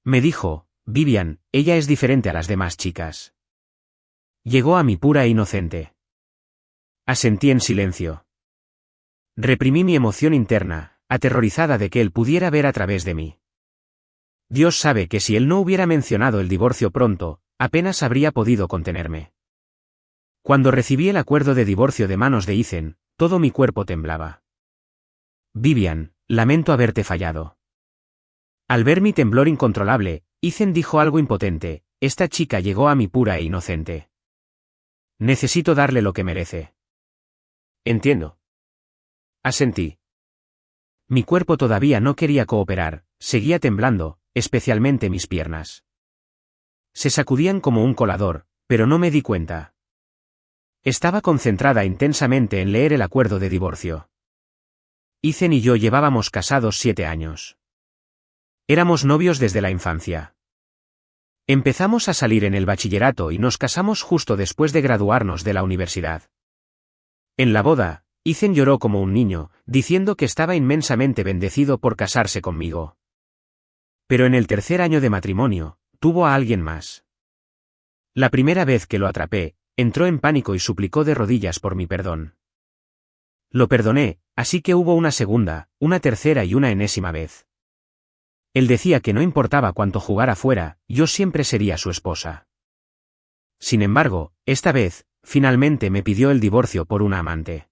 Me dijo, Vivian, ella es diferente a las demás chicas. Llegó a mí pura e inocente. Asentí en silencio. Reprimí mi emoción interna, aterrorizada de que él pudiera ver a través de mí. Dios sabe que si él no hubiera mencionado el divorcio pronto, apenas habría podido contenerme. Cuando recibí el acuerdo de divorcio de manos de Ethan, todo mi cuerpo temblaba. Vivian, lamento haberte fallado. Al ver mi temblor incontrolable, Ethan dijo algo impotente, esta chica llegó a mí pura e inocente. Necesito darle lo que merece. Entiendo. Asentí. Mi cuerpo todavía no quería cooperar, seguía temblando, especialmente mis piernas. Se sacudían como un colador, pero no me di cuenta. Estaba concentrada intensamente en leer el acuerdo de divorcio. Ethan y yo llevábamos casados 7 años. Éramos novios desde la infancia. Empezamos a salir en el bachillerato y nos casamos justo después de graduarnos de la universidad. En la boda, Ethan lloró como un niño, diciendo que estaba inmensamente bendecido por casarse conmigo. Pero en el tercer año de matrimonio, tuvo a alguien más. La primera vez que lo atrapé, entró en pánico y suplicó de rodillas por mi perdón. Lo perdoné, así que hubo una segunda, una tercera y una enésima vez. Él decía que no importaba cuánto jugara fuera, yo siempre sería su esposa. Sin embargo, esta vez, finalmente me pidió el divorcio por una amante.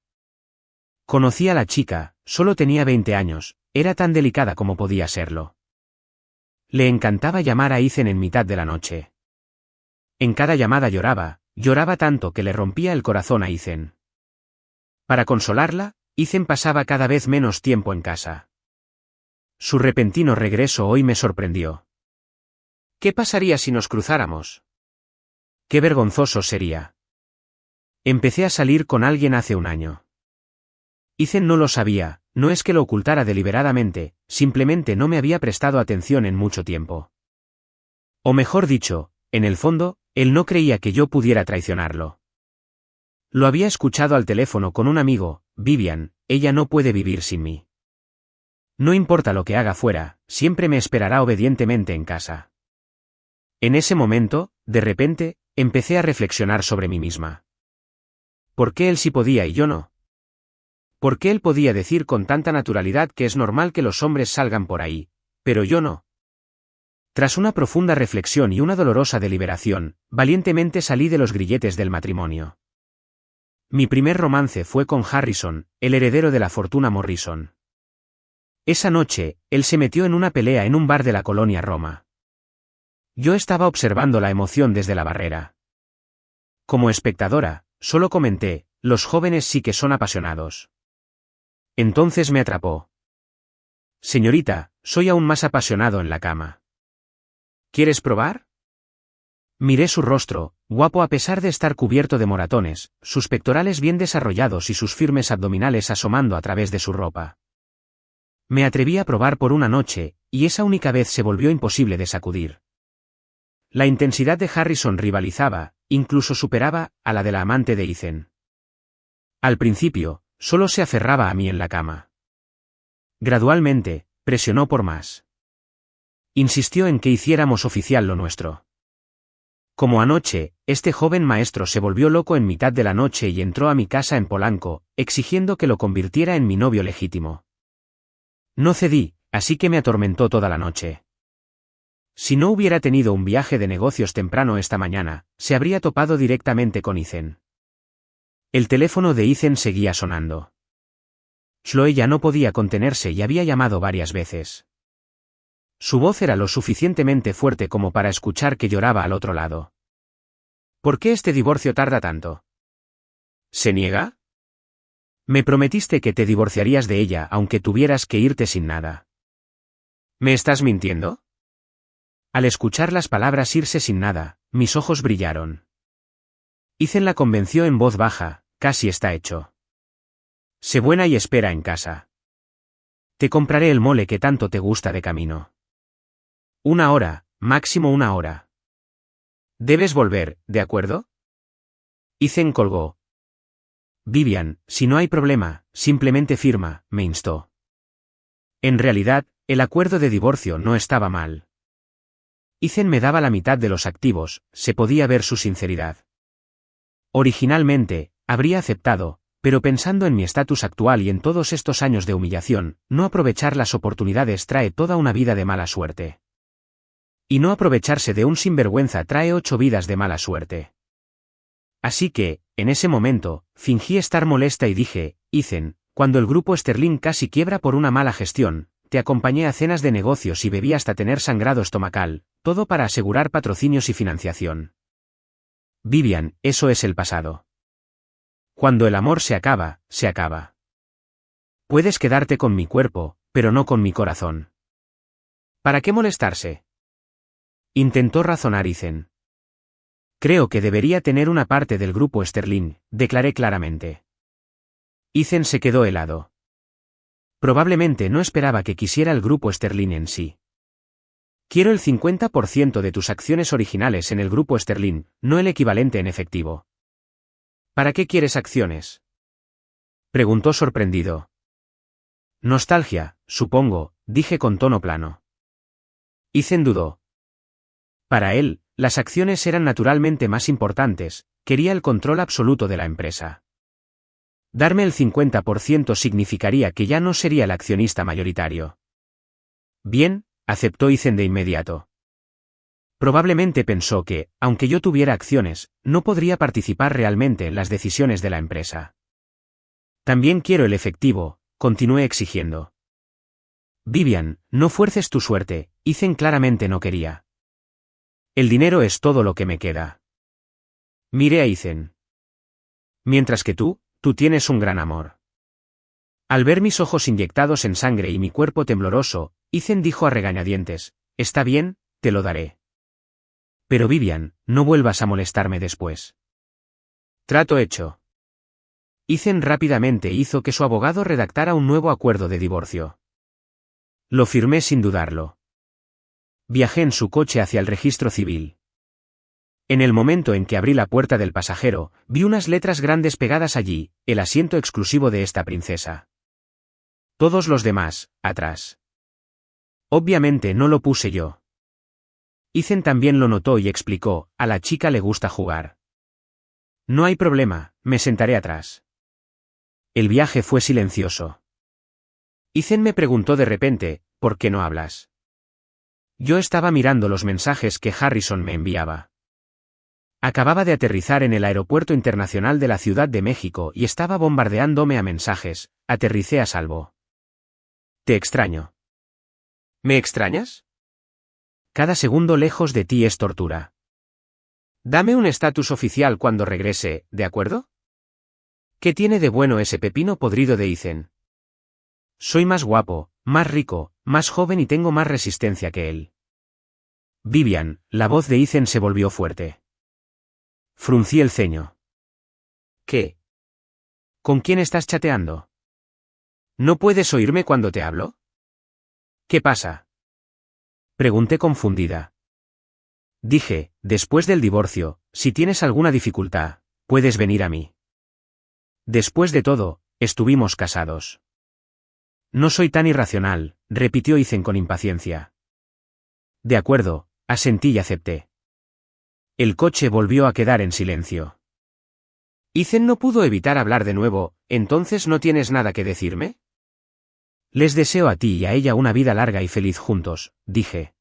Conocí a la chica, solo tenía 20 años, era tan delicada como podía serlo. Le encantaba llamar a Ethan en mitad de la noche. En cada llamada lloraba tanto que le rompía el corazón a Ethan. Para consolarla, Ethan pasaba cada vez menos tiempo en casa. Su repentino regreso hoy me sorprendió. ¿Qué pasaría si nos cruzáramos? Qué vergonzoso sería. Empecé a salir con alguien hace un año. Ethan no lo sabía, no es que lo ocultara deliberadamente, simplemente no me había prestado atención en mucho tiempo. O mejor dicho, en el fondo, él no creía que yo pudiera traicionarlo. Lo había escuchado al teléfono con un amigo, Vivian, ella no puede vivir sin mí. No importa lo que haga fuera, siempre me esperará obedientemente en casa. En ese momento, de repente, empecé a reflexionar sobre mí misma. ¿Por qué él sí podía y yo no? ¿Por qué él podía decir con tanta naturalidad que es normal que los hombres salgan por ahí, pero yo no? Tras una profunda reflexión y una dolorosa deliberación, valientemente salí de los grilletes del matrimonio. Mi primer romance fue con Harrison, el heredero de la fortuna Morrison. Esa noche, él se metió en una pelea en un bar de la colonia Roma. Yo estaba observando la emoción desde la barrera. Como espectadora, solo comenté, los jóvenes sí que son apasionados. Entonces me atrapó. Señorita, soy aún más apasionado en la cama. ¿Quieres probar? Miré su rostro, guapo a pesar de estar cubierto de moratones, sus pectorales bien desarrollados y sus firmes abdominales asomando a través de su ropa. Me atreví a probar por una noche, y esa única vez se volvió imposible de sacudir. La intensidad de Harrison rivalizaba, incluso superaba, a la de la amante de Ethan. Al principio, solo se aferraba a mí en la cama. Gradualmente, presionó por más. Insistió en que hiciéramos oficial lo nuestro. Como anoche, este joven maestro se volvió loco en mitad de la noche y entró a mi casa en Polanco, exigiendo que lo convirtiera en mi novio legítimo. No cedí, así que me atormentó toda la noche. Si no hubiera tenido un viaje de negocios temprano esta mañana, se habría topado directamente con Ethan. El teléfono de Ethan seguía sonando. Chloe ya no podía contenerse y había llamado varias veces. Su voz era lo suficientemente fuerte como para escuchar que lloraba al otro lado. ¿Por qué este divorcio tarda tanto? ¿Se niega? Me prometiste que te divorciarías de ella aunque tuvieras que irte sin nada. ¿Me estás mintiendo? Al escuchar las palabras irse sin nada, mis ojos brillaron. Ethan la convenció en voz baja, casi está hecho. Sé buena y espera en casa. Te compraré el mole que tanto te gusta de camino. 1 hora, máximo 1 hora. Debes volver, ¿de acuerdo? Ethan colgó. Vivian, si no hay problema, simplemente firma, me instó. En realidad, el acuerdo de divorcio no estaba mal. Ethan me daba la mitad de los activos, se podía ver su sinceridad. Originalmente, habría aceptado, pero pensando en mi estatus actual y en todos estos años de humillación, no aprovechar las oportunidades trae toda una vida de mala suerte. Y no aprovecharse de un sinvergüenza trae 8 vidas de mala suerte. Así que, en ese momento, fingí estar molesta y dije, Ethan, cuando el grupo Sterling casi quiebra por una mala gestión, te acompañé a cenas de negocios y bebí hasta tener sangrado estomacal, todo para asegurar patrocinios y financiación. Vivian, eso es el pasado. Cuando el amor se acaba, se acaba. Puedes quedarte con mi cuerpo, pero no con mi corazón. ¿Para qué molestarse? Intentó razonar Ethan. Creo que debería tener una parte del grupo Sterling, declaré claramente. Ethan se quedó helado. Probablemente no esperaba que quisiera el grupo Sterling en sí. Quiero el 50% de tus acciones originales en el grupo Sterling, no el equivalente en efectivo. ¿Para qué quieres acciones? Preguntó sorprendido. Nostalgia, supongo, dije con tono plano. Ethan dudó. Para él, las acciones eran naturalmente más importantes, quería el control absoluto de la empresa. Darme el 50% significaría que ya no sería el accionista mayoritario. Bien, aceptó Ethan de inmediato. Probablemente pensó que, aunque yo tuviera acciones, no podría participar realmente en las decisiones de la empresa. También quiero el efectivo, continué exigiendo. Vivian, no fuerces tu suerte, Ethan claramente no quería. El dinero es todo lo que me queda. Miré a Ethan. Mientras que tú tienes un gran amor. Al ver mis ojos inyectados en sangre y mi cuerpo tembloroso, Ethan dijo a regañadientes, está bien, te lo daré. Pero Vivian, no vuelvas a molestarme después. Trato hecho. Ethan rápidamente hizo que su abogado redactara un nuevo acuerdo de divorcio. Lo firmé sin dudarlo. Viajé en su coche hacia el registro civil. En el momento en que abrí la puerta del pasajero, vi unas letras grandes pegadas allí, el asiento exclusivo de esta princesa. Todos los demás, atrás. Obviamente no lo puse yo. Ethan también lo notó y explicó, a la chica le gusta jugar. No hay problema, me sentaré atrás. El viaje fue silencioso. Ethan me preguntó de repente, ¿por qué no hablas? Yo estaba mirando los mensajes que Harrison me enviaba. Acababa de aterrizar en el aeropuerto internacional de la Ciudad de México y estaba bombardeándome a mensajes, aterricé a salvo. Te extraño. ¿Me extrañas? Cada segundo lejos de ti es tortura. Dame un estatus oficial cuando regrese, ¿de acuerdo? ¿Qué tiene de bueno ese pepino podrido de Ethan? Soy más guapo, más rico, más joven y tengo más resistencia que él. Vivian, la voz de Ethan se volvió fuerte. Fruncí el ceño. ¿Qué? ¿Con quién estás chateando? ¿No puedes oírme cuando te hablo? ¿Qué pasa? Pregunté confundida. Dije, después del divorcio, si tienes alguna dificultad, puedes venir a mí. Después de todo, estuvimos casados. No soy tan irracional, repitió Ethan con impaciencia. De acuerdo, asentí y acepté. El coche volvió a quedar en silencio. Ethan no pudo evitar hablar de nuevo, ¿entonces no tienes nada que decirme? Les deseo a ti y a ella una vida larga y feliz juntos, dije.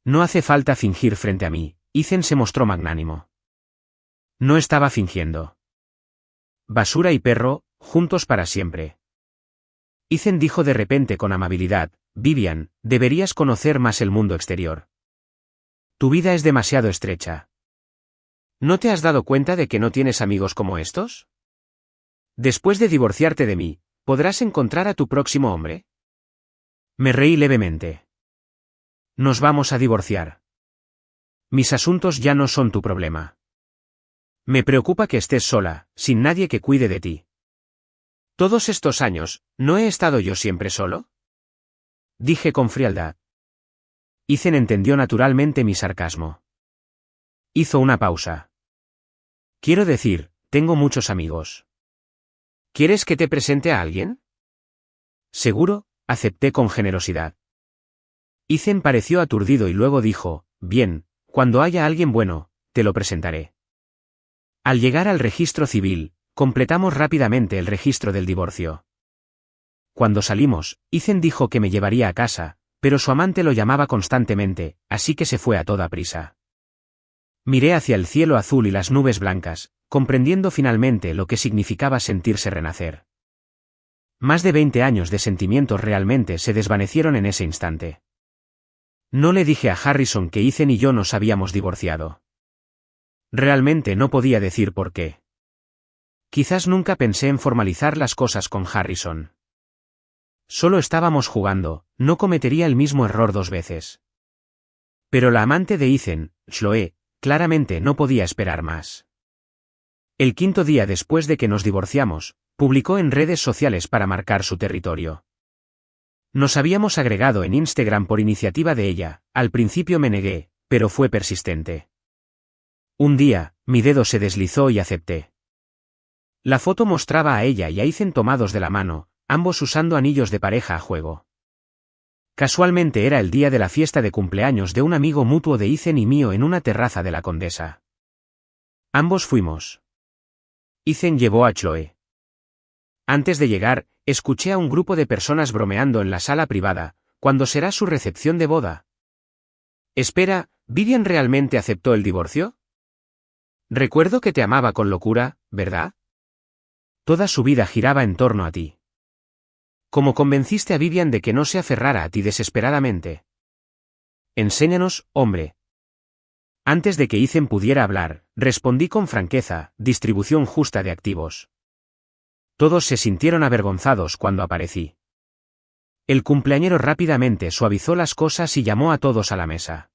No hace falta fingir frente a mí, Ethan se mostró magnánimo. No estaba fingiendo. Basura y perro, juntos para siempre. Ethan dijo de repente con amabilidad, Vivian, deberías conocer más el mundo exterior. Tu vida es demasiado estrecha. ¿No te has dado cuenta de que no tienes amigos como estos? Después de divorciarte de mí, ¿podrás encontrar a tu próximo hombre? Me reí levemente. Nos vamos a divorciar. Mis asuntos ya no son tu problema. Me preocupa que estés sola, sin nadie que cuide de ti. Todos estos años, ¿no he estado yo siempre solo? Dije con frialdad. Ethan entendió naturalmente mi sarcasmo. Hizo una pausa. Quiero decir, tengo muchos amigos. ¿Quieres que te presente a alguien? Seguro, acepté con generosidad. Ethan pareció aturdido y luego dijo, Bien, cuando haya alguien bueno, te lo presentaré. Al llegar al registro civil, completamos rápidamente el registro del divorcio. Cuando salimos, Ethan dijo que me llevaría a casa, pero su amante lo llamaba constantemente, así que se fue a toda prisa. Miré hacia el cielo azul y las nubes blancas, comprendiendo finalmente lo que significaba sentirse renacer. Más de 20 años de sentimientos realmente se desvanecieron en ese instante. No le dije a Harrison que Ethan y yo nos habíamos divorciado. Realmente no podía decir por qué. Quizás nunca pensé en formalizar las cosas con Harrison. Solo estábamos jugando, no cometería el mismo error 2 veces. Pero la amante de Ethan, Chloe, claramente no podía esperar más. El 5.º día después de que nos divorciamos, publicó en redes sociales para marcar su territorio. Nos habíamos agregado en Instagram por iniciativa de ella, al principio me negué, pero fue persistente. Un día, mi dedo se deslizó y acepté. La foto mostraba a ella y a Ethan tomados de la mano, ambos usando anillos de pareja a juego. Casualmente era el día de la fiesta de cumpleaños de un amigo mutuo de Ethan y mío en una terraza de la Condesa. Ambos fuimos. Ethan llevó a Chloe. Antes de llegar, escuché a un grupo de personas bromeando en la sala privada, ¿cuándo será su recepción de boda? Espera, ¿Vivian realmente aceptó el divorcio? Recuerdo que te amaba con locura, ¿verdad? Toda su vida giraba en torno a ti. ¿Cómo convenciste a Vivian de que no se aferrara a ti desesperadamente? Enséñanos, hombre. Antes de que Ethan pudiera hablar, respondí con franqueza, distribución justa de activos. Todos se sintieron avergonzados cuando aparecí. El cumpleañero rápidamente suavizó las cosas y llamó a todos a la mesa.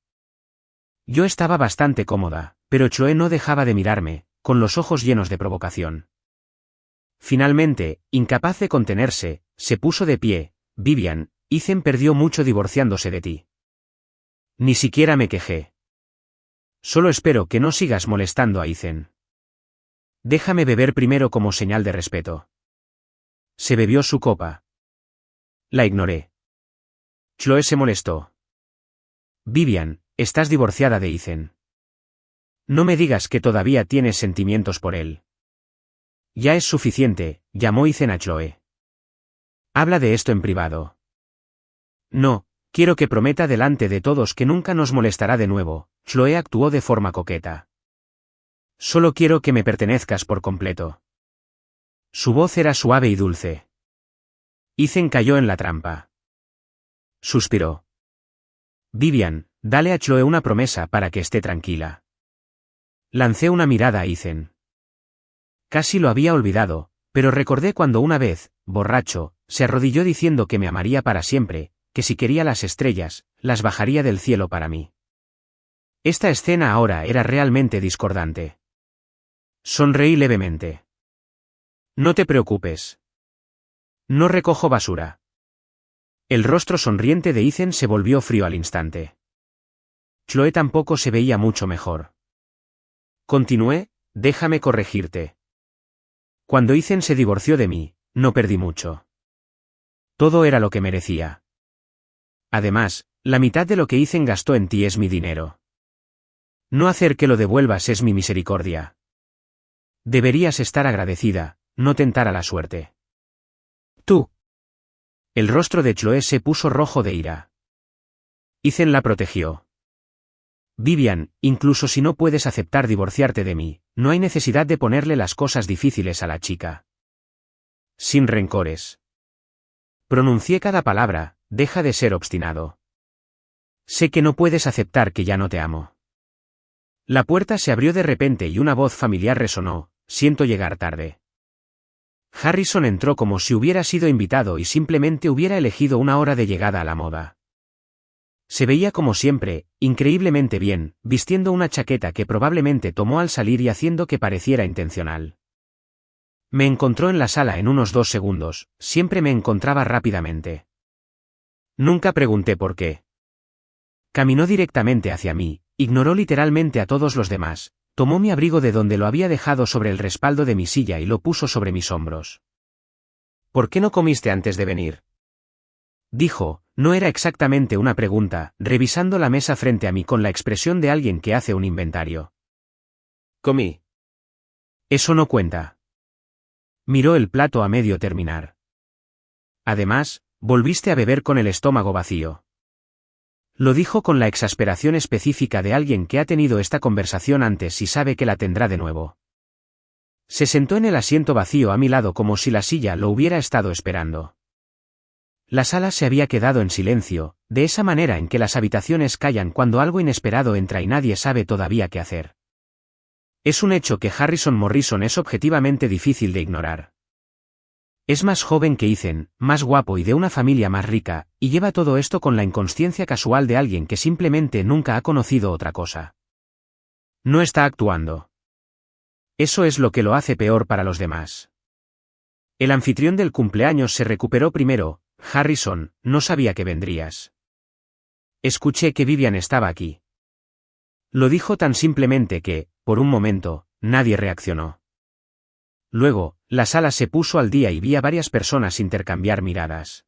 Yo estaba bastante cómoda, pero Chloe no dejaba de mirarme, con los ojos llenos de provocación. Finalmente, incapaz de contenerse, se puso de pie. Vivian, Ethan perdió mucho divorciándose de ti. Ni siquiera me quejé. Solo espero que no sigas molestando a Ethan. Déjame beber primero como señal de respeto. Se bebió su copa. La ignoré. Chloe se molestó. Vivian, estás divorciada de Ethan. No me digas que todavía tienes sentimientos por él. Ya es suficiente, llamó Ethan a Chloe. Habla de esto en privado. No, quiero que prometa delante de todos que nunca nos molestará de nuevo. Chloe actuó de forma coqueta. Solo quiero que me pertenezcas por completo. Su voz era suave y dulce. Ethan cayó en la trampa. Suspiró. Vivian, dale a Chloe una promesa para que esté tranquila. Lancé una mirada a Ethan. Casi lo había olvidado, pero recordé cuando una vez, borracho, se arrodilló diciendo que me amaría para siempre, que si quería las estrellas, las bajaría del cielo para mí. Esta escena ahora era realmente discordante. Sonreí levemente. No te preocupes. No recojo basura. El rostro sonriente de Ethan se volvió frío al instante. Chloe tampoco se veía mucho mejor. Continué, déjame corregirte. Cuando Ethan se divorció de mí, no perdí mucho. Todo era lo que merecía. Además, la mitad de lo que Ethan gastó en ti es mi dinero. No hacer que lo devuelvas es mi misericordia. Deberías estar agradecida, no tentar a la suerte. Tú. El rostro de Chloe se puso rojo de ira. Ethan la protegió. Vivian, incluso si no puedes aceptar divorciarte de mí, no hay necesidad de ponerle las cosas difíciles a la chica. Sin rencores. Pronuncié cada palabra, deja de ser obstinado. Sé que no puedes aceptar que ya no te amo. La puerta se abrió de repente y una voz familiar resonó, siento llegar tarde. Harrison entró como si hubiera sido invitado y simplemente hubiera elegido una hora de llegada a la moda. Se veía como siempre, increíblemente bien, vistiendo una chaqueta que probablemente tomó al salir y haciendo que pareciera intencional. Me encontró en la sala en unos 2 segundos, siempre me encontraba rápidamente. Nunca pregunté por qué. Caminó directamente hacia mí, ignoró literalmente a todos los demás, tomó mi abrigo de donde lo había dejado sobre el respaldo de mi silla y lo puso sobre mis hombros. ¿Por qué no comiste antes de venir? Dijo, no era exactamente una pregunta, revisando la mesa frente a mí con la expresión de alguien que hace un inventario. Comí. Eso no cuenta. Miró el plato a medio terminar. Además, volviste a beber con el estómago vacío. Lo dijo con la exasperación específica de alguien que ha tenido esta conversación antes y sabe que la tendrá de nuevo. Se sentó en el asiento vacío a mi lado como si la silla lo hubiera estado esperando. La sala se había quedado en silencio, de esa manera en que las habitaciones callan cuando algo inesperado entra y nadie sabe todavía qué hacer. Es un hecho que Harrison Morrison es objetivamente difícil de ignorar. Es más joven que Ethan, más guapo y de una familia más rica, y lleva todo esto con la inconsciencia casual de alguien que simplemente nunca ha conocido otra cosa. No está actuando. Eso es lo que lo hace peor para los demás. El anfitrión del cumpleaños se recuperó primero. Harrison, no sabía que vendrías. Escuché que Vivian estaba aquí. Lo dijo tan simplemente que, por un momento, nadie reaccionó. Luego, la sala se puso al día y vi a varias personas intercambiar miradas.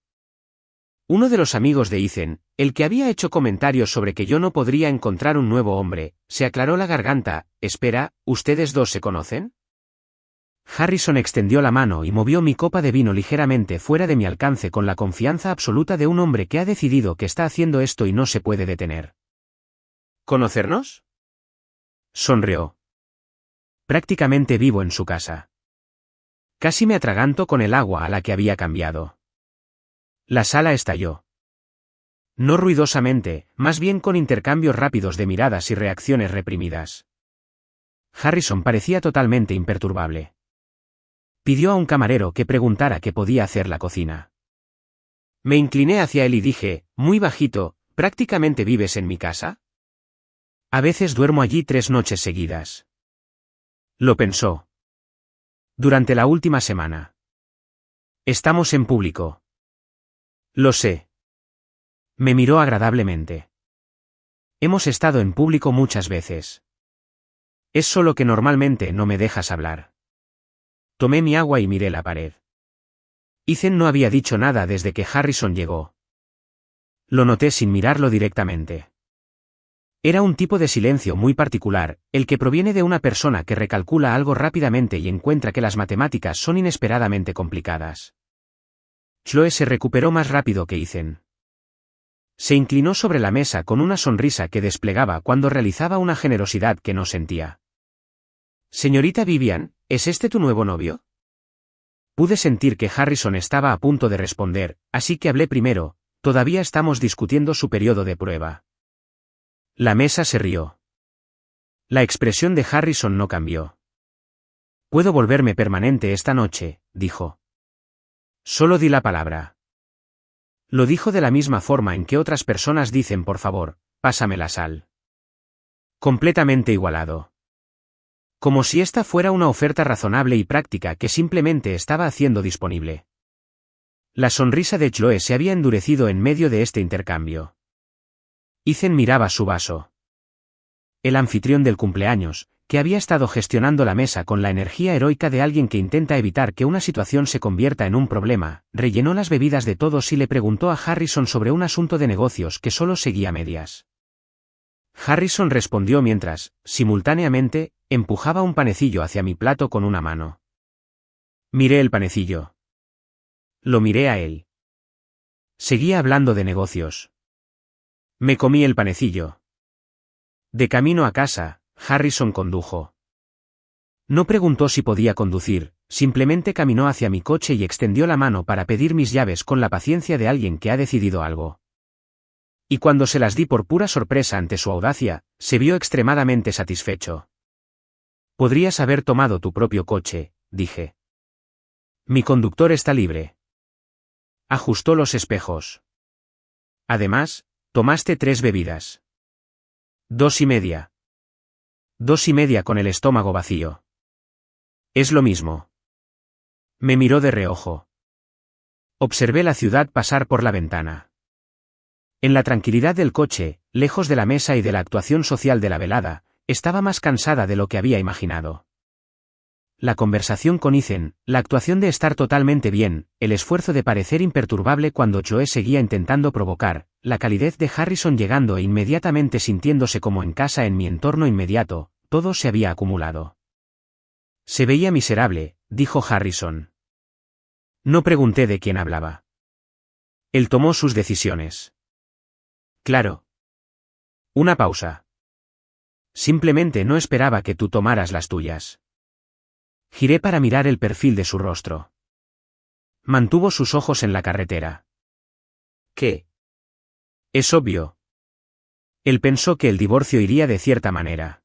Uno de los amigos de Ethan, el que había hecho comentarios sobre que yo no podría encontrar un nuevo hombre, se aclaró la garganta. Espera, ¿ustedes dos se conocen? Harrison extendió la mano y movió mi copa de vino ligeramente fuera de mi alcance con la confianza absoluta de un hombre que ha decidido que está haciendo esto y no se puede detener. ¿Conocernos? Sonrió. Prácticamente vivo en su casa. Casi me atraganto con el agua a la que había cambiado. La sala estalló. No ruidosamente, más bien con intercambios rápidos de miradas y reacciones reprimidas. Harrison parecía totalmente imperturbable. Pidió a un camarero que preguntara qué podía hacer la cocina. Me incliné hacia él y dije, muy bajito, ¿prácticamente vives en mi casa? A veces duermo allí 3 noches seguidas. Lo pensó. Durante la última semana. Estamos en público. Lo sé. Me miró agradablemente. Hemos estado en público muchas veces. Es solo que normalmente no me dejas hablar. Tomé mi agua y miré la pared. Ethan no había dicho nada desde que Harrison llegó. Lo noté sin mirarlo directamente. Era un tipo de silencio muy particular, el que proviene de una persona que recalcula algo rápidamente y encuentra que las matemáticas son inesperadamente complicadas. Chloe se recuperó más rápido que Ethan. Se inclinó sobre la mesa con una sonrisa que desplegaba cuando realizaba una generosidad que no sentía. Señorita Vivian, ¿es este tu nuevo novio? Pude sentir que Harrison estaba a punto de responder, así que hablé primero. Todavía estamos discutiendo su periodo de prueba. La mesa se rió. La expresión de Harrison no cambió. Puedo volverme permanente esta noche, dijo. Solo di la palabra. Lo dijo de la misma forma en que otras personas dicen por favor, pásame la sal. Completamente igualado. Como si esta fuera una oferta razonable y práctica que simplemente estaba haciendo disponible. La sonrisa de Chloe se había endurecido en medio de este intercambio. Ethan miraba su vaso. El anfitrión del cumpleaños, que había estado gestionando la mesa con la energía heroica de alguien que intenta evitar que una situación se convierta en un problema, rellenó las bebidas de todos y le preguntó a Harrison sobre un asunto de negocios que solo seguía a medias. Harrison respondió mientras, simultáneamente, empujaba un panecillo hacia mi plato con una mano. Miré el panecillo. Lo miré a él. Seguía hablando de negocios. Me comí el panecillo. De camino a casa, Harrison condujo. No preguntó si podía conducir, simplemente caminó hacia mi coche y extendió la mano para pedir mis llaves con la paciencia de alguien que ha decidido algo. Y cuando se las di por pura sorpresa ante su audacia, se vio extremadamente satisfecho. Podrías haber tomado tu propio coche, dije. Mi conductor está libre. Ajustó los espejos. Además, tomaste 3 bebidas. 2:30. 2:30 con el estómago vacío. Es lo mismo. Me miró de reojo. Observé la ciudad pasar por la ventana. En la tranquilidad del coche, lejos de la mesa y de la actuación social de la velada, estaba más cansada de lo que había imaginado. la conversación con Ethan, la actuación de estar totalmente bien, el esfuerzo de parecer imperturbable cuando Joe seguía intentando provocar, la calidez de Harrison llegando e inmediatamente sintiéndose como en casa en mi entorno inmediato, todo se había acumulado. Se veía miserable, dijo Harrison. No pregunté de quién hablaba. Él tomó sus decisiones. Claro. Una pausa. Simplemente no esperaba que tú tomaras las tuyas. Giré para mirar el perfil de su rostro. Mantuvo sus ojos en la carretera. ¿Qué? Es obvio. Él pensó que el divorcio iría de cierta manera.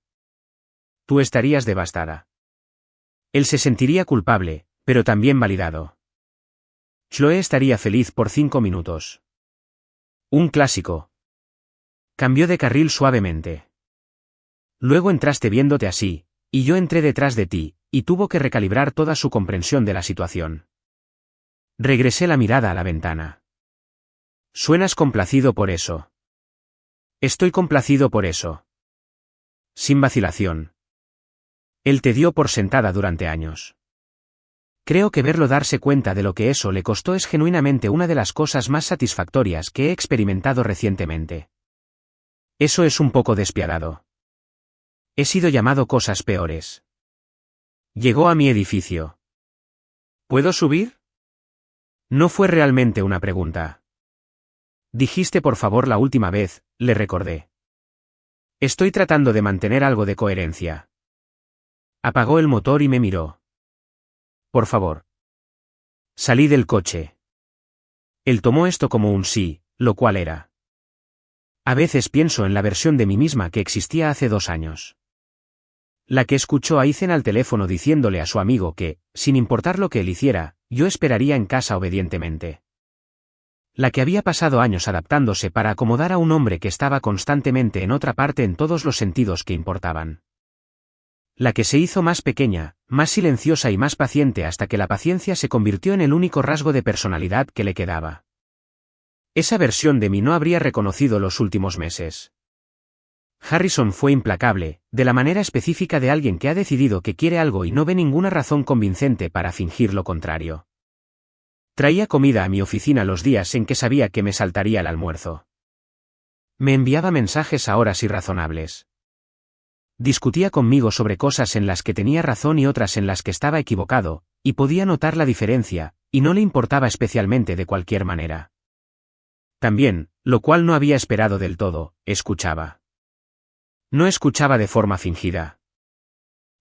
Tú estarías devastada. Él se sentiría culpable, pero también validado. Chloe estaría feliz por 5 minutos. Un clásico. Cambió de carril suavemente. Luego entraste viéndote así, y yo entré detrás de ti, y tuvo que recalibrar toda su comprensión de la situación. Regresé la mirada a la ventana. Suenas complacido por eso. Estoy complacido por eso. Sin vacilación. Él te dio por sentada durante años. Creo que verlo darse cuenta de lo que eso le costó es genuinamente una de las cosas más satisfactorias que he experimentado recientemente. Eso es un poco despiadado. He sido llamado cosas peores. Llegó a mi edificio. ¿Puedo subir? No fue realmente una pregunta. Dijiste por favor la última vez, le recordé. Estoy tratando de mantener algo de coherencia. Apagó el motor y me miró. Por favor. Salí del coche. Él tomó esto como un sí, lo cual era. A veces pienso en la versión de mí misma que existía hace 2 años. La que escuchó a Ethan al teléfono diciéndole a su amigo que, sin importar lo que él hiciera, yo esperaría en casa obedientemente. La que había pasado años adaptándose para acomodar a un hombre que estaba constantemente en otra parte en todos los sentidos que importaban. La que se hizo más pequeña, más silenciosa y más paciente hasta que la paciencia se convirtió en el único rasgo de personalidad que le quedaba. Esa versión de mí no habría reconocido los últimos meses. Harrison fue implacable, de la manera específica de alguien que ha decidido que quiere algo y no ve ninguna razón convincente para fingir lo contrario. Traía comida a mi oficina los días en que sabía que me saltaría el almuerzo. Me enviaba mensajes a horas irrazonables. Discutía conmigo sobre cosas en las que tenía razón y otras en las que estaba equivocado, y podía notar la diferencia, y no le importaba especialmente de cualquier manera. También, lo cual no había esperado del todo, escuchaba. No escuchaba de forma fingida.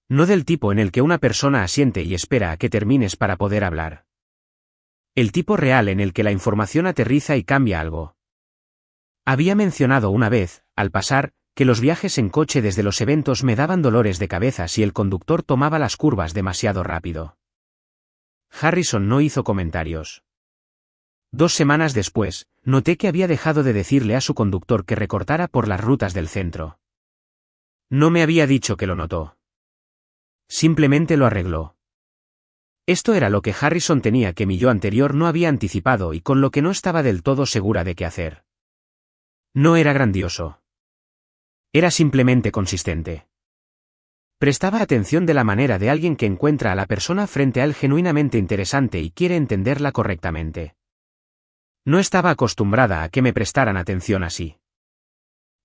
No del tipo en el que una persona asiente y espera a que termines para poder hablar. El tipo real en el que la información aterriza y cambia algo. Había mencionado una vez, al pasar, que los viajes en coche desde los eventos me daban dolores de cabeza si el conductor tomaba las curvas demasiado rápido. Harrison no hizo comentarios. 2 semanas después, noté que había dejado de decirle a su conductor que recortara por las rutas del centro. No me había dicho que lo notó. Simplemente lo arregló. Esto era lo que Harrison tenía que mi yo anterior no había anticipado y con lo que no estaba del todo segura de qué hacer. No era grandioso. Era simplemente consistente. Prestaba atención de la manera de alguien que encuentra a la persona frente a él genuinamente interesante y quiere entenderla correctamente. No estaba acostumbrada a que me prestaran atención así.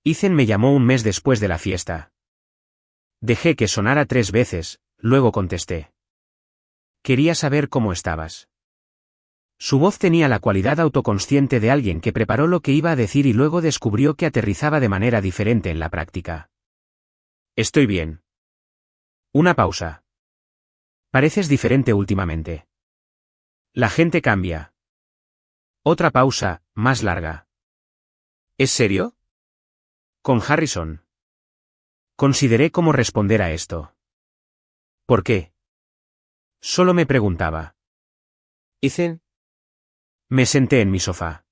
Ethan me llamó un mes después de la fiesta. Dejé que sonara 3 veces, luego contesté. Quería saber cómo estabas. Su voz tenía la cualidad autoconsciente de alguien que preparó lo que iba a decir y luego descubrió que aterrizaba de manera diferente en la práctica. Estoy bien. Una pausa. Pareces diferente últimamente. La gente cambia. Otra pausa, más larga. ¿Es serio? Con Harrison. Consideré cómo responder a esto. ¿Por qué? Solo me preguntaba. Ethan. Me senté en mi sofá.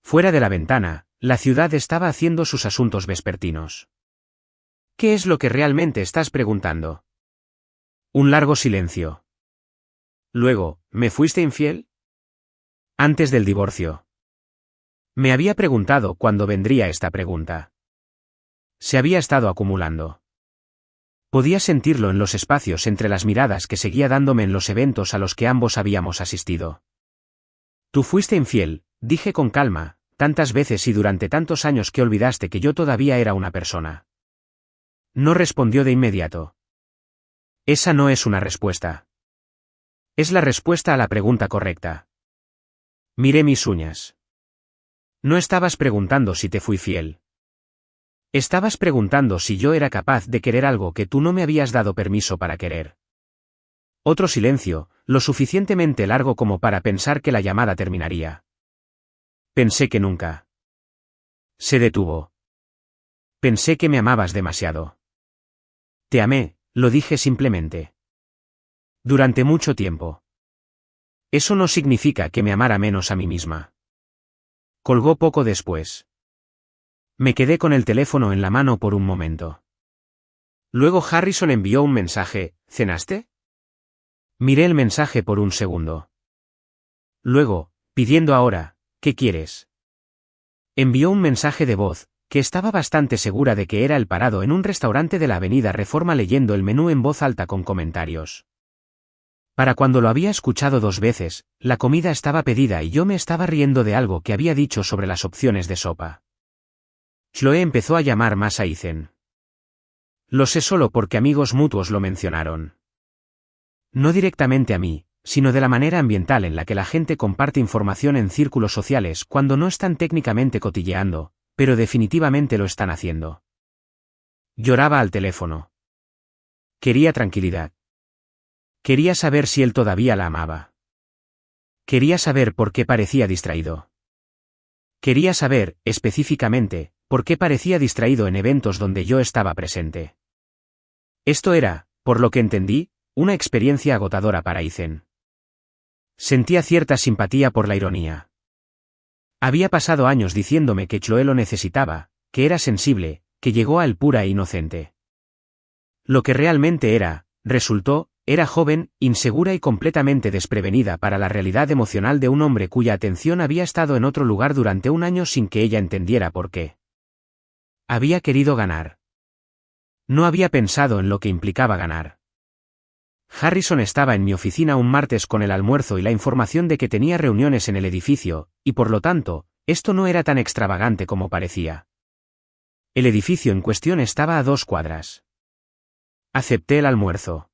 Fuera de la ventana, la ciudad estaba haciendo sus asuntos vespertinos. ¿Qué es lo que realmente estás preguntando? Un largo silencio. Luego, ¿me fuiste infiel? Antes del divorcio. Me había preguntado cuándo vendría esta pregunta. Se había estado acumulando. Podía sentirlo en los espacios entre las miradas que seguía dándome en los eventos a los que ambos habíamos asistido. Tú fuiste infiel, dije con calma, tantas veces y durante tantos años que olvidaste que yo todavía era una persona. No respondió de inmediato. Esa no es una respuesta. Es la respuesta a la pregunta correcta. Miré mis uñas. No estabas preguntando si te fui fiel. Estabas preguntando si yo era capaz de querer algo que tú no me habías dado permiso para querer. Otro silencio, lo suficientemente largo como para pensar que la llamada terminaría. Pensé que nunca. Se detuvo. Pensé que me amabas demasiado. Te amé, lo dije simplemente. Durante mucho tiempo. Eso no significa que me amara menos a mí misma. Colgó poco después. Me quedé con el teléfono en la mano por un momento. Luego Harrison envió un mensaje, ¿cenaste? Miré el mensaje por un segundo. Luego, pidiendo ahora, ¿qué quieres? Envió un mensaje de voz, que estaba bastante segura de que era el parado en un restaurante de la Avenida Reforma leyendo el menú en voz alta con comentarios. Para cuando lo había escuchado 2 veces, la comida estaba pedida y yo me estaba riendo de algo que había dicho sobre las opciones de sopa. Chloe empezó a llamar más a Ethan. Lo sé solo porque amigos mutuos lo mencionaron. No directamente a mí, sino de la manera ambiental en la que la gente comparte información en círculos sociales cuando no están técnicamente cotilleando, pero definitivamente lo están haciendo. Lloraba al teléfono. Quería tranquilidad. Quería saber si él todavía la amaba. Quería saber por qué parecía distraído. Quería saber, específicamente, por qué parecía distraído en eventos donde yo estaba presente. Esto era, por lo que entendí, una experiencia agotadora para Ethan. Sentía cierta simpatía por la ironía. Había pasado años diciéndome que Chloe lo necesitaba, que era sensible, que llegó a él pura e inocente. Lo que realmente resultó, era joven, insegura y completamente desprevenida para la realidad emocional de un hombre cuya atención había estado en otro lugar durante un año sin que ella entendiera por qué. Había querido ganar. No había pensado en lo que implicaba ganar. Harrison estaba en mi oficina un martes con el almuerzo y la información de que tenía reuniones en el edificio, y por lo tanto, esto no era tan extravagante como parecía. El edificio en cuestión estaba a 2 cuadras. Acepté el almuerzo.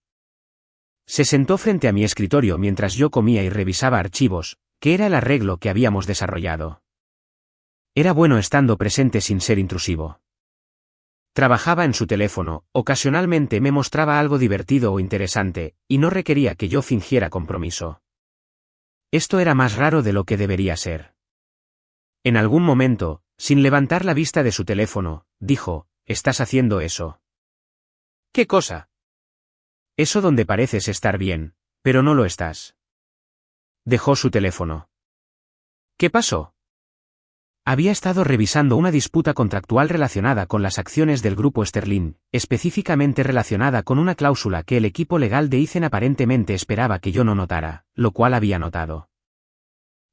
Se sentó frente a mi escritorio mientras yo comía y revisaba archivos, que era el arreglo que habíamos desarrollado. Era bueno estando presente sin ser intrusivo. Trabajaba en su teléfono, ocasionalmente me mostraba algo divertido o interesante, y no requería que yo fingiera compromiso. Esto era más raro de lo que debería ser. En algún momento, sin levantar la vista de su teléfono, dijo, «¿Estás haciendo eso?» «¿Qué cosa?» «Eso donde pareces estar bien, pero no lo estás». Dejó su teléfono. ¿Qué pasó? Había estado revisando una disputa contractual relacionada con las acciones del grupo Sterling, específicamente relacionada con una cláusula que el equipo legal de Ethan aparentemente esperaba que yo no notara, lo cual había notado.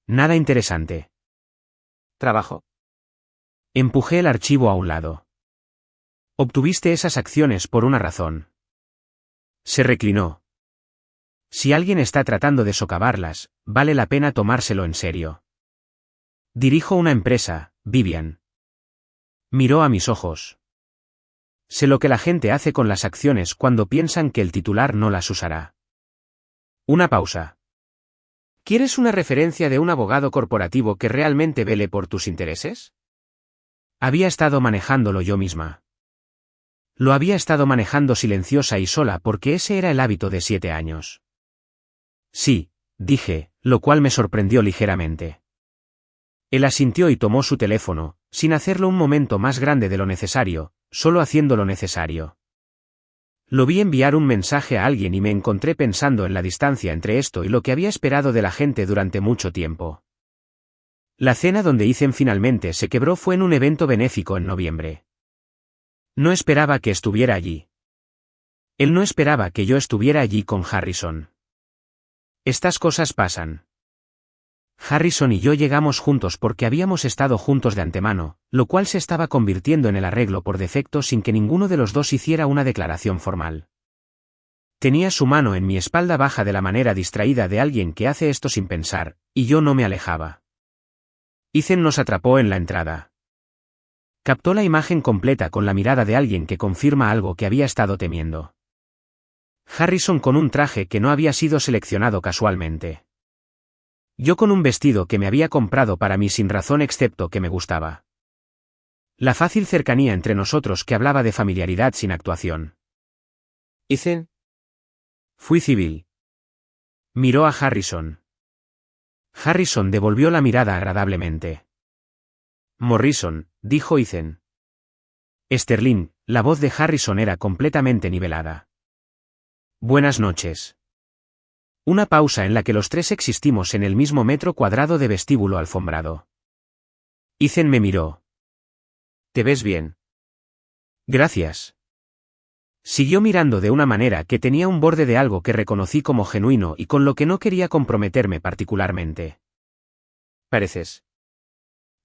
Nada interesante. ¿Trabajo? Empujé el archivo a un lado. Obtuviste esas acciones por una razón. Se reclinó. Si alguien está tratando de socavarlas, vale la pena tomárselo en serio. Dirijo una empresa, Vivian. Miró a mis ojos. Sé lo que la gente hace con las acciones cuando piensan que el titular no las usará. Una pausa. ¿Quieres una referencia de un abogado corporativo que realmente vele por tus intereses? Había estado manejándolo yo misma. Lo había estado manejando silenciosa y sola porque ese era el hábito de 7 años. Sí, dije, lo cual me sorprendió ligeramente. Él asintió y tomó su teléfono, sin hacerlo un momento más grande de lo necesario, solo haciendo lo necesario. Lo vi enviar un mensaje a alguien y me encontré pensando en la distancia entre esto y lo que había esperado de la gente durante mucho tiempo. La cena donde Ethan finalmente se quebró fue en un evento benéfico en noviembre. No esperaba que estuviera allí. Él no esperaba que yo estuviera allí con Harrison. Estas cosas pasan. Harrison y yo llegamos juntos porque habíamos estado juntos de antemano, lo cual se estaba convirtiendo en el arreglo por defecto sin que ninguno de los dos hiciera una declaración formal. Tenía su mano en mi espalda baja de la manera distraída de alguien que hace esto sin pensar, y yo no me alejaba. Ethan nos atrapó en la entrada. Captó la imagen completa con la mirada de alguien que confirma algo que había estado temiendo. Harrison con un traje que no había sido seleccionado casualmente. Yo con un vestido que me había comprado para mí sin razón excepto que me gustaba. La fácil cercanía entre nosotros que hablaba de familiaridad sin actuación. Ethan. Fui civil. Miró a Harrison. Harrison devolvió la mirada agradablemente. Morrison, dijo Ethan. Sterling, la voz de Harrison era completamente nivelada. Buenas noches. Una pausa en la que los tres existimos en el mismo metro cuadrado de vestíbulo alfombrado. Ethan me miró. ¿Te ves bien? Gracias. Siguió mirando de una manera que tenía un borde de algo que reconocí como genuino y con lo que no quería comprometerme particularmente. Pareces.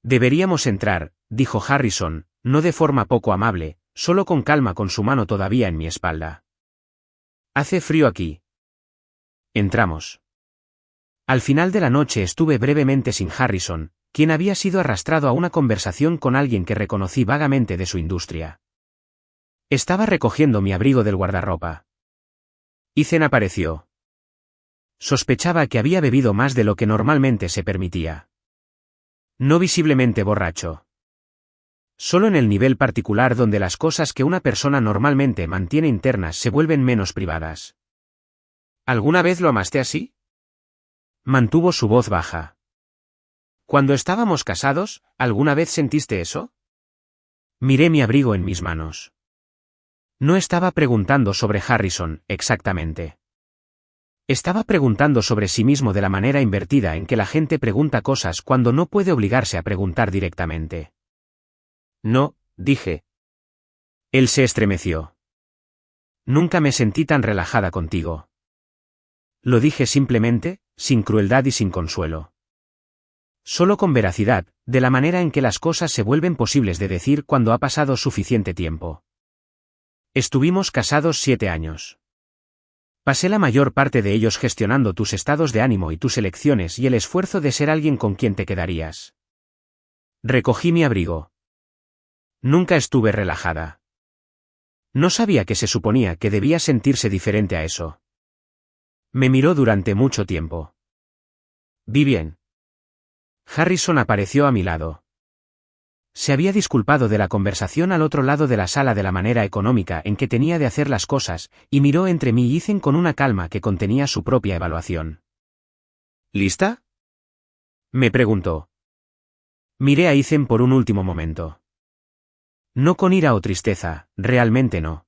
Deberíamos entrar, dijo Harrison, no de forma poco amable, solo con calma con su mano todavía en mi espalda. Hace frío aquí. Entramos. Al final de la noche estuve brevemente sin Harrison, quien había sido arrastrado a una conversación con alguien que reconocí vagamente de su industria. Estaba recogiendo mi abrigo del guardarropa. Ethan apareció. Sospechaba que había bebido más de lo que normalmente se permitía. No visiblemente borracho. Solo en el nivel particular donde las cosas que una persona normalmente mantiene internas se vuelven menos privadas. ¿Alguna vez lo amaste así? Mantuvo su voz baja. Cuando estábamos casados, ¿alguna vez sentiste eso? Miré mi abrigo en mis manos. No estaba preguntando sobre Harrison, exactamente. Estaba preguntando sobre sí mismo de la manera invertida en que la gente pregunta cosas cuando no puede obligarse a preguntar directamente. No, dije. Él se estremeció. Nunca me sentí tan relajada contigo. Lo dije simplemente, sin crueldad y sin consuelo. Solo con veracidad, de la manera en que las cosas se vuelven posibles de decir cuando ha pasado suficiente tiempo. Estuvimos casados 7 años. Pasé la mayor parte de ellos gestionando tus estados de ánimo y tus elecciones y el esfuerzo de ser alguien con quien te quedarías. Recogí mi abrigo. Nunca estuve relajada. No sabía que se suponía que debía sentirse diferente a eso. Me miró durante mucho tiempo. Vi bien. Harrison apareció a mi lado. Se había disculpado de la conversación al otro lado de la sala de la manera económica en que tenía de hacer las cosas, y miró entre mí y Ethan con una calma que contenía su propia evaluación. ¿Lista? Me preguntó. Miré a Ethan por un último momento. No con ira o tristeza, realmente no.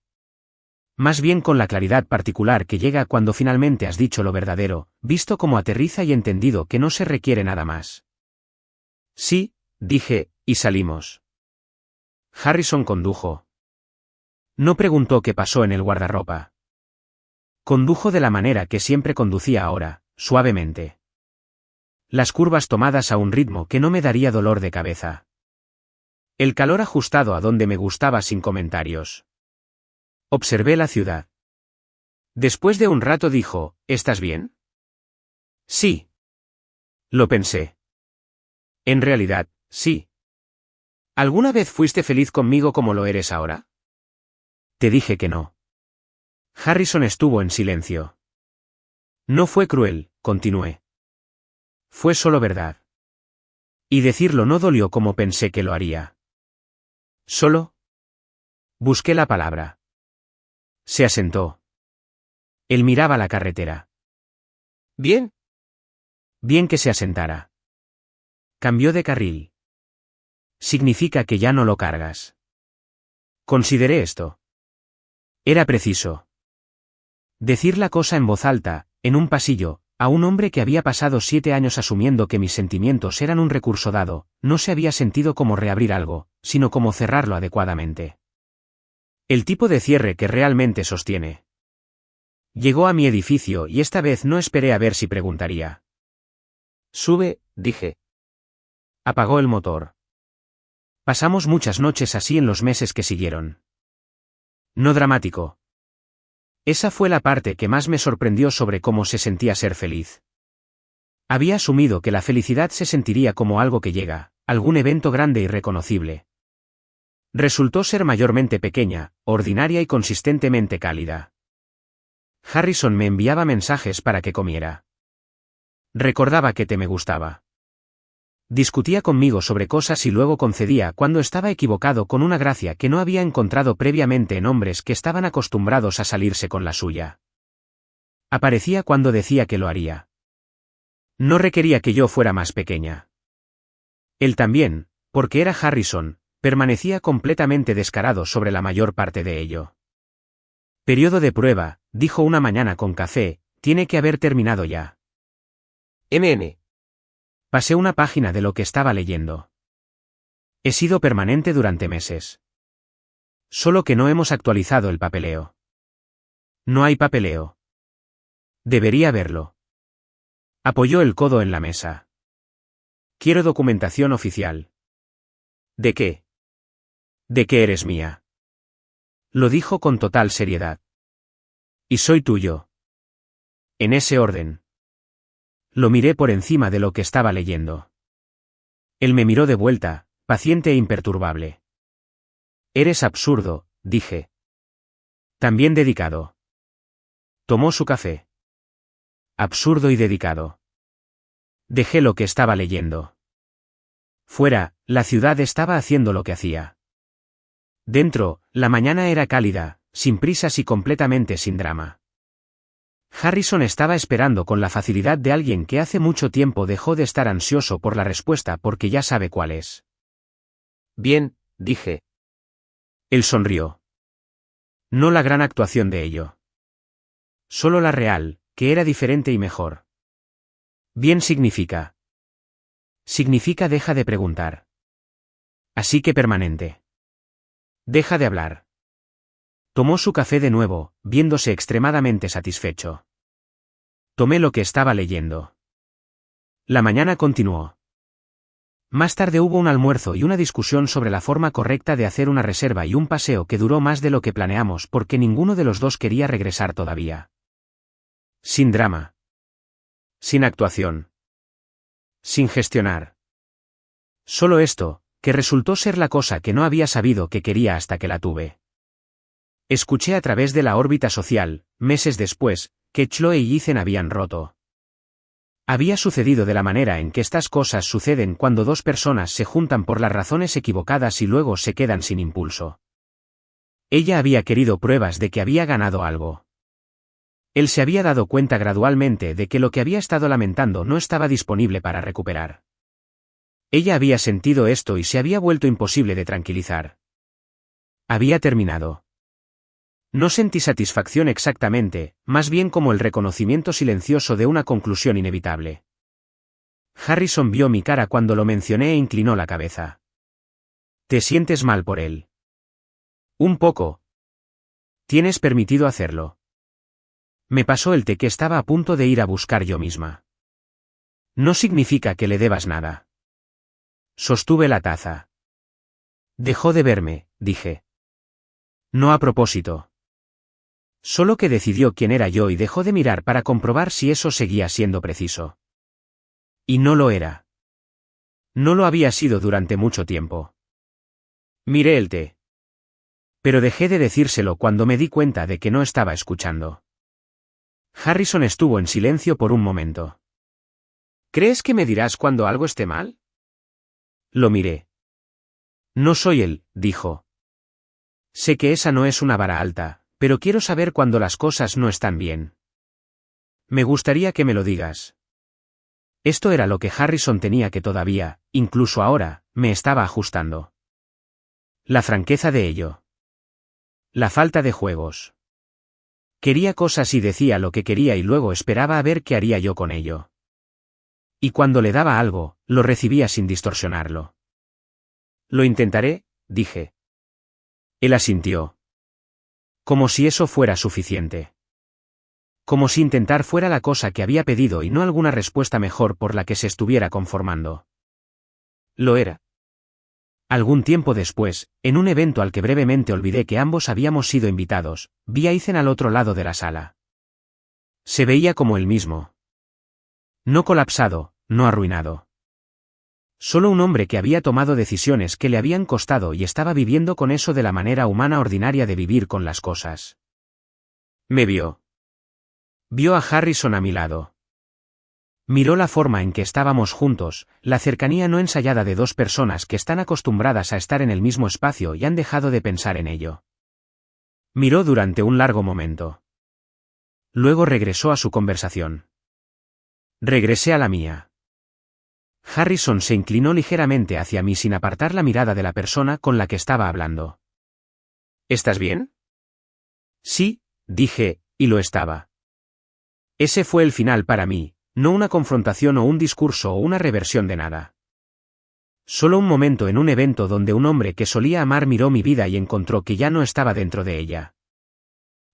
Más bien con la claridad particular que llega cuando finalmente has dicho lo verdadero, visto como aterriza y entendido que no se requiere nada más. Sí, dije, y salimos. Harrison condujo. No preguntó qué pasó en el guardarropa. Condujo de la manera que siempre conducía ahora, suavemente. Las curvas tomadas a un ritmo que no me daría dolor de cabeza. El calor ajustado a donde me gustaba sin comentarios. Observé la ciudad. Después de un rato dijo, ¿estás bien? Sí. Lo pensé. En realidad, sí. ¿Alguna vez fuiste feliz conmigo como lo eres ahora? Te dije que no. Harrison estuvo en silencio. No fue cruel, continué. Fue solo verdad. Y decirlo no dolió como pensé que lo haría. ¿Solo? Busqué la palabra. Se asentó. Él miraba la carretera. ¿Bien? Bien que se asentara. Cambió de carril. Significa que ya no lo cargas. Consideré esto. Era preciso. Decir la cosa en voz alta, en un pasillo, a un hombre que había pasado 7 años asumiendo que mis sentimientos eran un recurso dado, no se había sentido como reabrir algo, sino como cerrarlo adecuadamente. El tipo de cierre que realmente sostiene. Llegó a mi edificio y esta vez no esperé a ver si preguntaría. Sube, dije. Apagó el motor. Pasamos muchas noches así en los meses que siguieron. No dramático. Esa fue la parte que más me sorprendió sobre cómo se sentía ser feliz. Había asumido que la felicidad se sentiría como algo que llega, algún evento grande y reconocible. Resultó ser mayormente pequeña, ordinaria y consistentemente cálida. Harrison me enviaba mensajes para que comiera. Recordaba que me gustaba. Discutía conmigo sobre cosas y luego concedía cuando estaba equivocado con una gracia que no había encontrado previamente en hombres que estaban acostumbrados a salirse con la suya. Aparecía cuando decía que lo haría. No requería que yo fuera más pequeña. Él también, porque era Harrison, permanecía completamente descarado sobre la mayor parte de ello. Periodo de prueba, dijo una mañana con café, tiene que haber terminado ya. MN. Pasé una página de lo que estaba leyendo. He sido permanente durante meses. Solo que no hemos actualizado el papeleo. No hay papeleo. Debería haberlo. Apoyó el codo en la mesa. Quiero documentación oficial. ¿De qué? De que eres mía. Lo dijo con total seriedad. Y soy tuyo. En ese orden. Lo miré por encima de lo que estaba leyendo. Él me miró de vuelta, paciente e imperturbable. Eres absurdo, dije. También dedicado. Tomó su café. Absurdo y dedicado. Dejé lo que estaba leyendo. Fuera, la ciudad estaba haciendo lo que hacía. Dentro, la mañana era cálida, sin prisas y completamente sin drama. Harrison estaba esperando con la facilidad de alguien que hace mucho tiempo dejó de estar ansioso por la respuesta porque ya sabe cuál es. Bien, dije. Él sonrió. No la gran actuación de ello. Solo la real, que era diferente y mejor. Bien significa. Significa deja de preguntar. Así que permanente. Deja de hablar. Tomó su café de nuevo, viéndose extremadamente satisfecho. Tomé lo que estaba leyendo. La mañana continuó. Más tarde hubo un almuerzo y una discusión sobre la forma correcta de hacer una reserva y un paseo que duró más de lo que planeamos porque ninguno de los dos quería regresar todavía. Sin drama. Sin actuación. Sin gestionar. Solo esto, que resultó ser la cosa que no había sabido que quería hasta que la tuve. Escuché a través de la órbita social, meses después, que Chloe y Ethan habían roto. Había sucedido de la manera en que estas cosas suceden cuando dos personas se juntan por las razones equivocadas y luego se quedan sin impulso. Ella había querido pruebas de que había ganado algo. Él se había dado cuenta gradualmente de que lo que había estado lamentando no estaba disponible para recuperar. Ella había sentido esto y se había vuelto imposible de tranquilizar. Había terminado. No sentí satisfacción exactamente, más bien como el reconocimiento silencioso de una conclusión inevitable. Harrison vio mi cara cuando lo mencioné e inclinó la cabeza. ¿Te sientes mal por él? Un poco. Tienes permitido hacerlo. Me pasó el té que estaba a punto de ir a buscar yo misma. No significa que le debas nada. Sostuve la taza. Dejó de verme, dije. No a propósito. Solo que decidió quién era yo y dejó de mirar para comprobar si eso seguía siendo preciso. Y no lo era. No lo había sido durante mucho tiempo. Miré el té. Pero dejé de decírselo cuando me di cuenta de que no estaba escuchando. Harrison estuvo en silencio por un momento. ¿Crees que me dirás cuando algo esté mal? Lo miré. No soy él, dijo. Sé que esa no es una vara alta, pero quiero saber cuando las cosas no están bien. Me gustaría que me lo digas. Esto era lo que Harrison tenía que todavía, incluso ahora, me estaba ajustando. La franqueza de ello. La falta de juegos. Quería cosas y decía lo que quería y luego esperaba a ver qué haría yo con ello. Y cuando le daba algo, lo recibía sin distorsionarlo. Lo intentaré, dije. Él asintió. Como si eso fuera suficiente. Como si intentar fuera la cosa que había pedido y no alguna respuesta mejor por la que se estuviera conformando. Lo era. Algún tiempo después, en un evento al que brevemente olvidé que ambos habíamos sido invitados, vi a Ethan al otro lado de la sala. Se veía como él mismo. No colapsado, no arruinado. Solo un hombre que había tomado decisiones que le habían costado y estaba viviendo con eso de la manera humana ordinaria de vivir con las cosas. Me vio. Vio a Harrison a mi lado. Miró la forma en que estábamos juntos, la cercanía no ensayada de dos personas que están acostumbradas a estar en el mismo espacio y han dejado de pensar en ello. Miró durante un largo momento. Luego regresó a su conversación. Regresé a la mía. Harrison se inclinó ligeramente hacia mí sin apartar la mirada de la persona con la que estaba hablando. ¿Estás bien? Sí, dije, y lo estaba. Ese fue el final para mí, no una confrontación o un discurso o una reversión de nada. Solo un momento en un evento donde un hombre que solía amar miró mi vida y encontró que ya no estaba dentro de ella.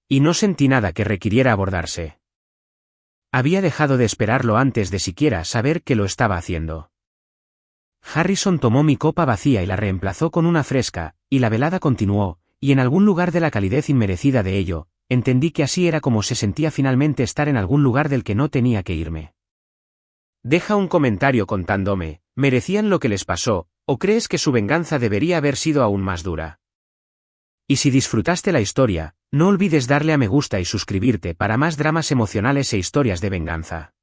Y no sentí nada que requiriera abordarse. Había dejado de esperarlo antes de siquiera saber que lo estaba haciendo. Harrison tomó mi copa vacía y la reemplazó con una fresca, y la velada continuó, y en algún lugar de la calidez inmerecida de ello, entendí que así era como se sentía finalmente estar en algún lugar del que no tenía que irme. Deja un comentario contándome, ¿merecían lo que les pasó, o crees que su venganza debería haber sido aún más dura? Y si disfrutaste la historia, no olvides darle a me gusta y suscribirte para más dramas emocionales e historias de venganza.